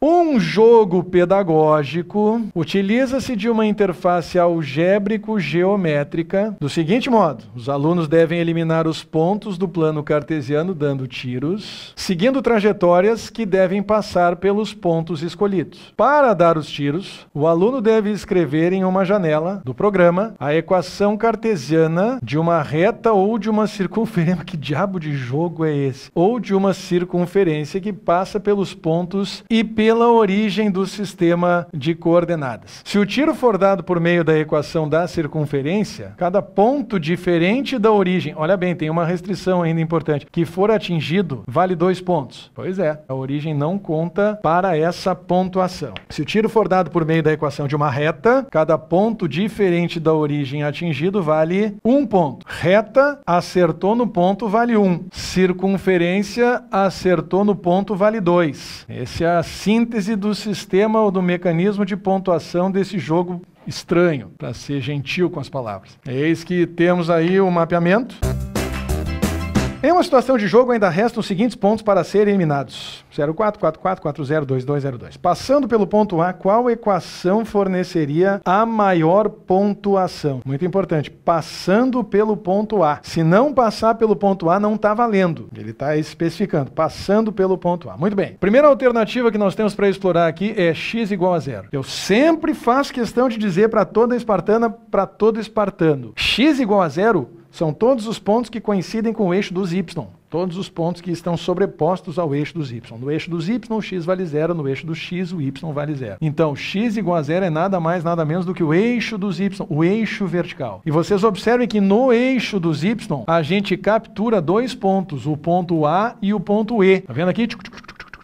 Um jogo pedagógico utiliza-se de uma interface algébrico-geométrica do seguinte modo: os alunos devem eliminar os pontos do plano cartesiano dando tiros, seguindo trajetórias que devem passar pelos pontos escolhidos. Para dar os tiros, o aluno deve escrever em uma janela do programa a equação cartesiana de uma reta ou de uma circunferência. Que diabo de jogo é esse? Ou de uma circunferência que passa pelos pontos e pela origem do sistema de coordenadas. Se o tiro for dado por meio da equação da circunferência, cada ponto diferente da origem, olha bem, tem uma restrição ainda importante, que for atingido, vale 2 pontos. Pois é, a origem não conta para essa pontuação. Se o tiro for dado por meio da equação de uma reta, cada ponto diferente da origem atingido vale 1 ponto. Reta, acertou no ponto, vale 1. Circunferência, acertou no ponto, vale 2. Essa é a síntese do sistema ou do mecanismo de pontuação desse jogo estranho, para ser gentil com as palavras. Eis que temos aí o mapeamento. Em uma situação de jogo, ainda restam os seguintes pontos para serem eliminados: 04, 44, 40, 2202. Passando pelo ponto A, qual equação forneceria a maior pontuação? Muito importante, passando pelo ponto A. Se não passar pelo ponto A, não está valendo. Ele está especificando, passando pelo ponto A. Muito bem. Primeira alternativa que nós temos para explorar aqui é x igual a 0. Eu sempre faço questão de dizer para toda espartana, para todo espartano: x igual a 0 são todos os pontos que coincidem com o eixo dos y. Todos os pontos que estão sobrepostos ao eixo dos y. No eixo dos y, o x vale 0. No eixo do x, o y vale 0. Então, x igual a 0 é nada mais, nada menos do que o eixo dos y, o eixo vertical. E vocês observem que no eixo dos y, a gente captura 2 pontos, o ponto A e o ponto E. Tá vendo aqui?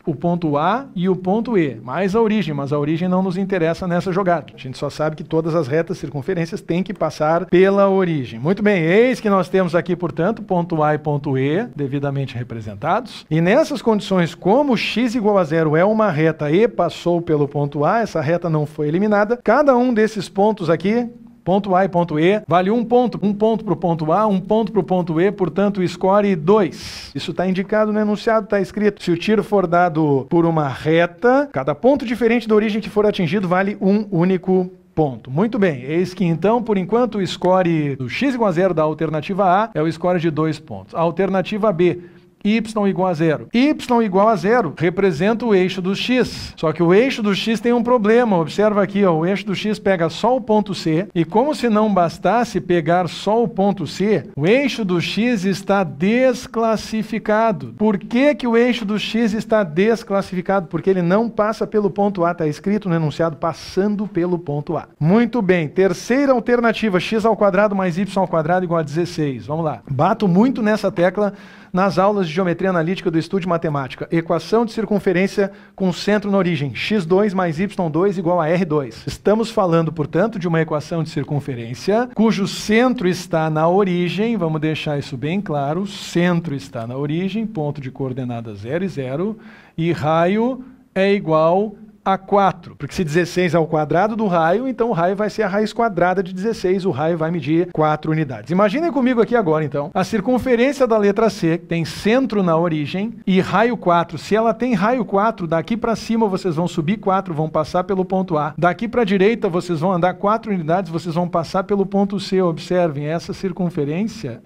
O ponto A e o ponto E, mais a origem, mas a origem não nos interessa nessa jogada. A gente só sabe que todas as retas circunferências têm que passar pela origem. Muito bem, eis que nós temos aqui, portanto, ponto A e ponto E devidamente representados. E nessas condições, como x igual a 0 é uma reta e passou pelo ponto A, essa reta não foi eliminada, cada um desses pontos aqui, ponto A e ponto E, vale 1 ponto. 1 ponto para o ponto A, 1 ponto para o ponto E, portanto, score 2. Isso está indicado no enunciado, está escrito. Se o tiro for dado por uma reta, cada ponto diferente da origem que for atingido vale um único ponto. Muito bem, eis que então, por enquanto, o score do x igual a 0 da alternativa A é o score de 2 pontos. A alternativa B, y igual a 0. Y igual a 0 representa o eixo do x. Só que o eixo do x tem um problema. Observa aqui, ó, o eixo do x pega só o ponto C. E como se não bastasse pegar só o ponto C, o eixo do x está desclassificado. Por que que o eixo do x está desclassificado? Porque ele não passa pelo ponto A. Está escrito no enunciado, passando pelo ponto A. Muito bem. Terceira alternativa, x ao quadrado mais y ao quadrado igual a 16. Vamos lá. Bato muito nessa tecla nas aulas de geometria analítica do estudo de matemática. Equação de circunferência com centro na origem. x2 mais y2 igual a r2. Estamos falando, portanto, de uma equação de circunferência cujo centro está na origem. Vamos deixar isso bem claro. O centro está na origem, ponto de coordenadas 0 e 0. E raio é igual a 4, porque se 16 é o quadrado do raio, então o raio vai ser a raiz quadrada de 16, o raio vai medir 4 unidades. Imaginem comigo aqui agora, então, a circunferência da letra C, que tem centro na origem, e raio 4. Se ela tem raio 4, daqui para cima vocês vão subir 4, vão passar pelo ponto A. Daqui para a direita vocês vão andar 4 unidades, vocês vão passar pelo ponto C. Observem, essa circunferência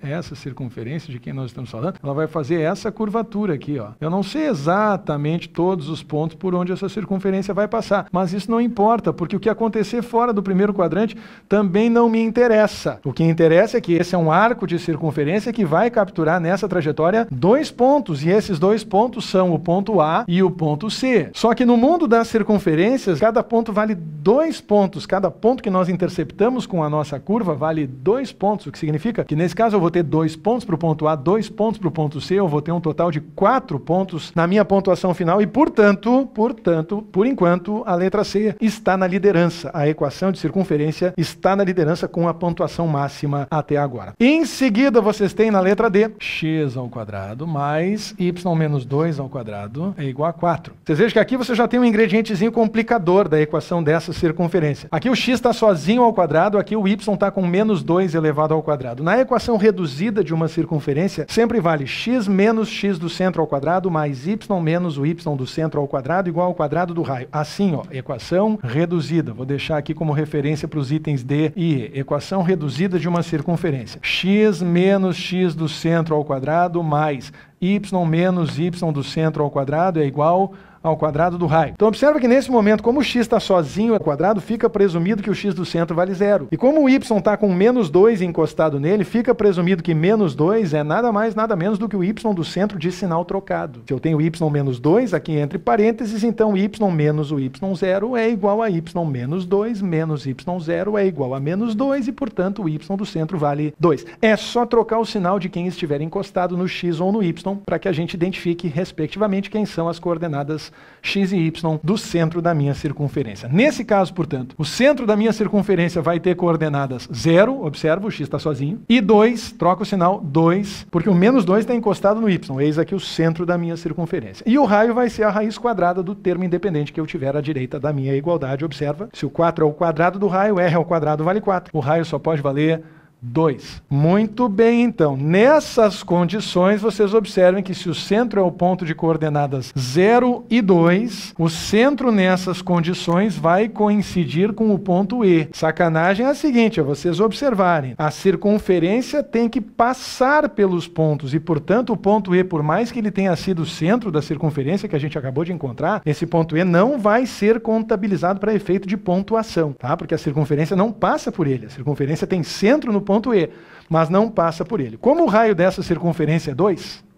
de quem nós estamos falando, ela vai fazer essa curvatura aqui, ó. Eu não sei exatamente todos os pontos por onde essa circunferência vai passar, mas isso não importa, porque o que acontecer fora do primeiro quadrante também não me interessa. O que interessa é que esse é um arco de circunferência que vai capturar nessa trajetória 2 pontos, e esses 2 pontos são o ponto A e o ponto C. Só que no mundo das circunferências, cada ponto vale 2 pontos. Cada ponto que nós interceptamos com a nossa curva vale 2 pontos, o que significa que nesse caso eu vou ter 2 pontos para o ponto A, 2 pontos para o ponto C, eu vou ter um total de 4 pontos na minha pontuação final e, portanto, por enquanto, enquanto, a letra C está na liderança. A equação de circunferência está na liderança com a pontuação máxima até agora. Em seguida, vocês têm na letra D, x ao quadrado mais y menos 2 ao quadrado é igual a 4. Vocês vejam que aqui você já tem um ingredientezinho complicador da equação dessa circunferência. Aqui o x está sozinho ao quadrado, aqui o y está com menos 2 elevado ao quadrado. Na equação reduzida de uma circunferência, sempre vale x menos x do centro ao quadrado mais y menos o y do centro ao quadrado igual ao quadrado do raio. Assim, ó, equação reduzida. Vou deixar aqui como referência para os itens D e E. Equação reduzida de uma circunferência. X menos x do centro ao quadrado mais y menos y do centro ao quadrado é igual ao quadrado do raio. Então observa que nesse momento, como o x está sozinho ao quadrado, fica presumido que o x do centro vale 0. E como o y está com menos 2 encostado nele, fica presumido que menos 2 é nada mais, nada menos do que o y do centro de sinal trocado. Se eu tenho y menos 2 aqui entre parênteses, então y menos o y0 é igual a y menos 2 menos y0 é igual a menos 2 e, portanto, o y do centro vale 2. É só trocar o sinal de quem estiver encostado no x ou no y para que a gente identifique, respectivamente, quem são as coordenadas x e y do centro da minha circunferência. Nesse caso, portanto, o centro da minha circunferência vai ter coordenadas 0, observa, o x está sozinho, e 2, troca o sinal 2, porque o menos 2 está encostado no y, eis aqui o centro da minha circunferência. E o raio vai ser a raiz quadrada do termo independente que eu tiver à direita da minha igualdade, observa, se o 4 é o quadrado do raio, r ao quadrado vale 4, o raio só pode valer 2. Muito bem, então. Nessas condições, vocês observem que se o centro é o ponto de coordenadas 0 e 2, o centro nessas condições vai coincidir com o ponto E. Sacanagem é a seguinte, é vocês observarem. A circunferência tem que passar pelos pontos e, portanto, o ponto E, por mais que ele tenha sido o centro da circunferência que a gente acabou de encontrar, esse ponto E não vai ser contabilizado para efeito de pontuação, tá? Porque a circunferência não passa por ele. A circunferência tem centro no ponto E, mas não passa por ele. Como o raio dessa circunferência é 2,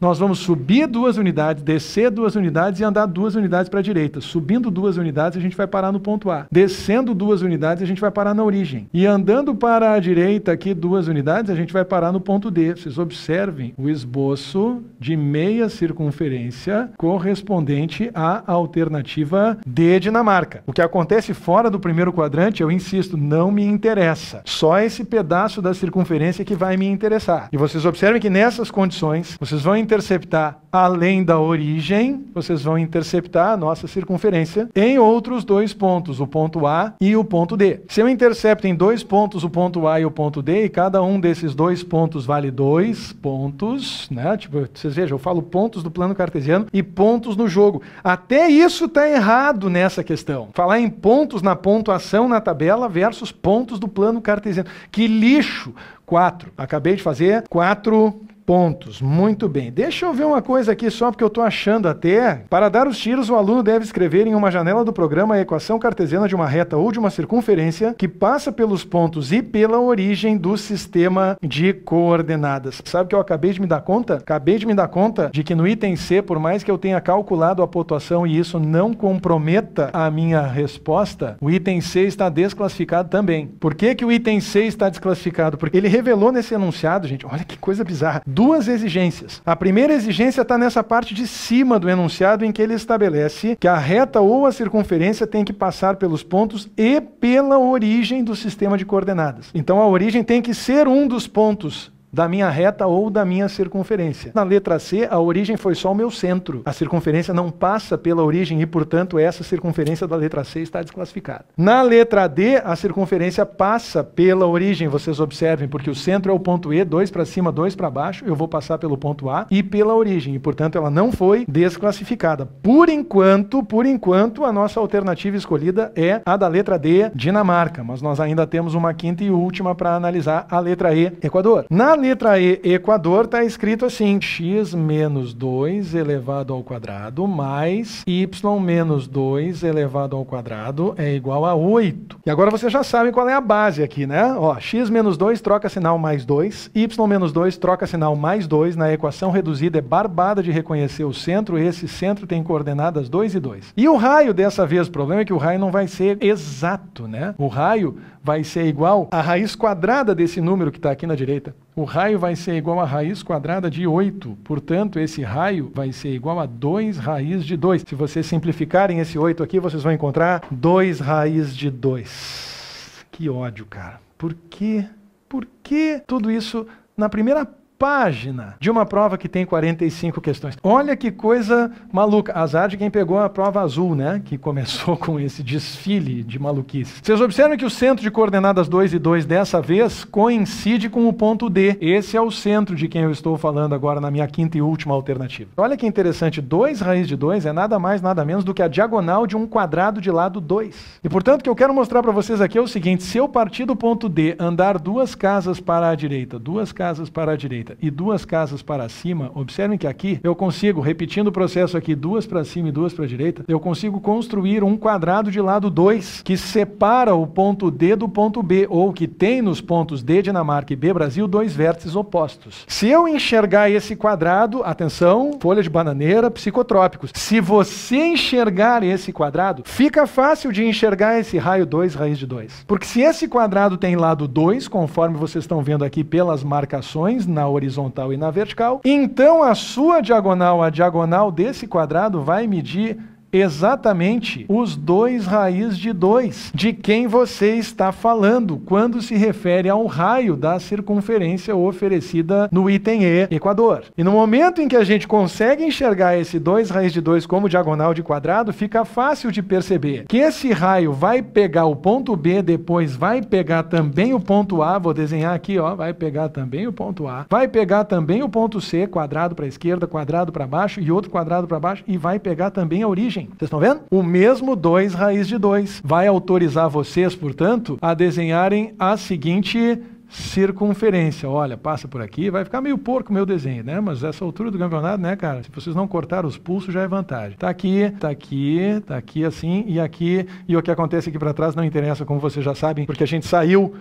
nós vamos subir 2 unidades, descer 2 unidades e andar 2 unidades para a direita. Subindo 2 unidades, a gente vai parar no ponto A. Descendo 2 unidades, a gente vai parar na origem. E andando para a direita aqui 2 unidades, a gente vai parar no ponto D. Vocês observem o esboço de meia circunferência correspondente à alternativa D, Dinamarca. O que acontece fora do primeiro quadrante, eu insisto, não me interessa. Só esse pedaço da circunferência que vai me interessar. E vocês observem que nessas condições, vocês vão interceptar, além da origem, vocês vão interceptar a nossa circunferência em outros 2 pontos, o ponto A e o ponto D. Se eu intercepto em 2 pontos o ponto A e o ponto D, e cada um desses 2 pontos vale 2 pontos, né? Tipo, vocês vejam, eu falo pontos do plano cartesiano e pontos no jogo. Até isso está errado nessa questão. Falar em pontos na pontuação na tabela versus pontos do plano cartesiano. Que lixo! 4. Acabei de fazer 4 pontos. Muito bem. Deixa eu ver uma coisa aqui só, porque eu estou achando até. Para dar os tiros, o aluno deve escrever em uma janela do programa a equação cartesiana de uma reta ou de uma circunferência que passa pelos pontos e pela origem do sistema de coordenadas. Sabe o que eu acabei de me dar conta? Acabei de me dar conta de que no item C, por mais que eu tenha calculado a pontuação e isso não comprometa a minha resposta, o item C está desclassificado também. Por que que o item C está desclassificado? Porque ele revelou nesse enunciado, gente, olha que coisa bizarra, 2 exigências. A primeira exigência está nessa parte de cima do enunciado, em que ele estabelece que a reta ou a circunferência tem que passar pelos pontos e pela origem do sistema de coordenadas. Então a origem tem que ser um dos pontos da minha reta ou da minha circunferência. Na letra C, a origem foi só o meu centro. A circunferência não passa pela origem e, portanto, essa circunferência da letra C está desclassificada. Na letra D, a circunferência passa pela origem, vocês observem, porque o centro é o ponto E, 2 para cima, 2 para baixo, eu vou passar pelo ponto A e pela origem, e, portanto, ela não foi desclassificada. Por enquanto, a nossa alternativa escolhida é a da letra D, Dinamarca, mas nós ainda temos uma quinta e última para analisar, a letra E, Equador. Na letra E, Equador, está escrito assim, x menos 2 elevado ao quadrado mais y menos 2 elevado ao quadrado é igual a 8. E agora vocês já sabem qual é a base aqui, né? Ó, x menos 2 troca sinal mais 2, y menos 2 troca sinal mais 2, na equação reduzida é barbada de reconhecer o centro, esse centro tem coordenadas 2 e 2. E o raio dessa vez, o problema é que o raio não vai ser exato, né? O raio vai ser igual à raiz quadrada desse número que está aqui na direita. O raio vai ser igual a raiz quadrada de 8. Portanto, esse raio vai ser igual a 2 raiz de 2. Se vocês simplificarem esse 8 aqui, vocês vão encontrar 2 raiz de 2. Que ódio, cara. Por quê? Por que tudo isso na primeira página de uma prova que tem 45 questões? Olha que coisa maluca. Azar de quem pegou a prova azul, né? Que começou com esse desfile de maluquice. Vocês observam que o centro de coordenadas 2 e 2 dessa vez coincide com o ponto D. Esse é o centro de quem eu estou falando agora na minha quinta e última alternativa. Olha que interessante. 2 raiz de 2 é nada mais, nada menos do que a diagonal de um quadrado de lado 2. E portanto, o que eu quero mostrar para vocês aqui é o seguinte. Se eu partir do ponto D, andar 2 casas para a direita, 2 casas para a direita, e 2 casas para cima, observem que aqui eu consigo, repetindo o processo aqui, 2 para cima e 2 para a direita, eu consigo construir um quadrado de lado 2 que separa o ponto D do ponto B, ou que tem nos pontos D, Dinamarca e B, Brasil, 2 vértices opostos. Se eu enxergar esse quadrado, atenção, folha de bananeira, psicotrópicos, se você enxergar esse quadrado, fica fácil de enxergar esse raio 2 raiz de 2. Porque se esse quadrado tem lado 2, conforme vocês estão vendo aqui pelas marcações na horizontal e na vertical, então a sua diagonal, a diagonal desse quadrado vai medir exatamente os 2 raiz de 2 de quem você está falando quando se refere ao raio da circunferência oferecida no item E, Equador. E no momento em que a gente consegue enxergar esse 2 raiz de 2 como diagonal de quadrado, fica fácil de perceber que esse raio vai pegar o ponto B, depois vai pegar também o ponto A, vou desenhar aqui, ó, vai pegar também o ponto A, vai pegar também o ponto C, quadrado para a esquerda, quadrado para baixo e outro quadrado para baixo, e vai pegar também a origem. Vocês estão vendo? O mesmo 2 raiz de 2 vai autorizar vocês, portanto, a desenharem a seguinte circunferência. Olha, passa por aqui, vai ficar meio porco o meu desenho, né? Mas essa altura do campeonato, né, cara? Se vocês não cortaram os pulsos, já é vantagem. Tá aqui, tá aqui, tá aqui assim, e aqui, e o que acontece aqui para trás não interessa, como vocês já sabem, porque a gente saiu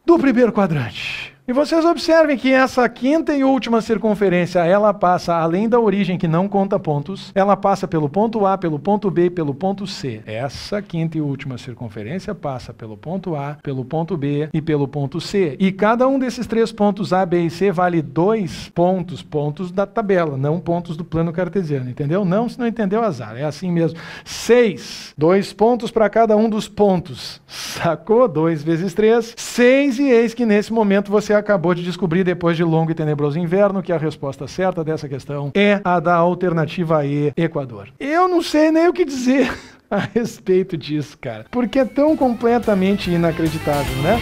do primeiro quadrante. E vocês observem que essa quinta e última circunferência, ela passa, além da origem que não conta pontos, ela passa pelo ponto A, pelo ponto B, pelo ponto C. Essa quinta e última circunferência passa pelo ponto A, pelo ponto B e pelo ponto C. E cada um desses 3 pontos A, B e C vale 2 pontos, pontos da tabela, não pontos do plano cartesiano, entendeu? Não, se não entendeu, azar, é assim mesmo. 6, 2 pontos para cada um dos pontos. Sacou? 2 vezes 3, 6, e eis que nesse momento você acabou de descobrir, depois de longo e tenebroso inverno, que a resposta certa dessa questão é a da alternativa E, Equador. Eu não sei nem o que dizer a respeito disso, cara, porque é tão completamente inacreditável, né?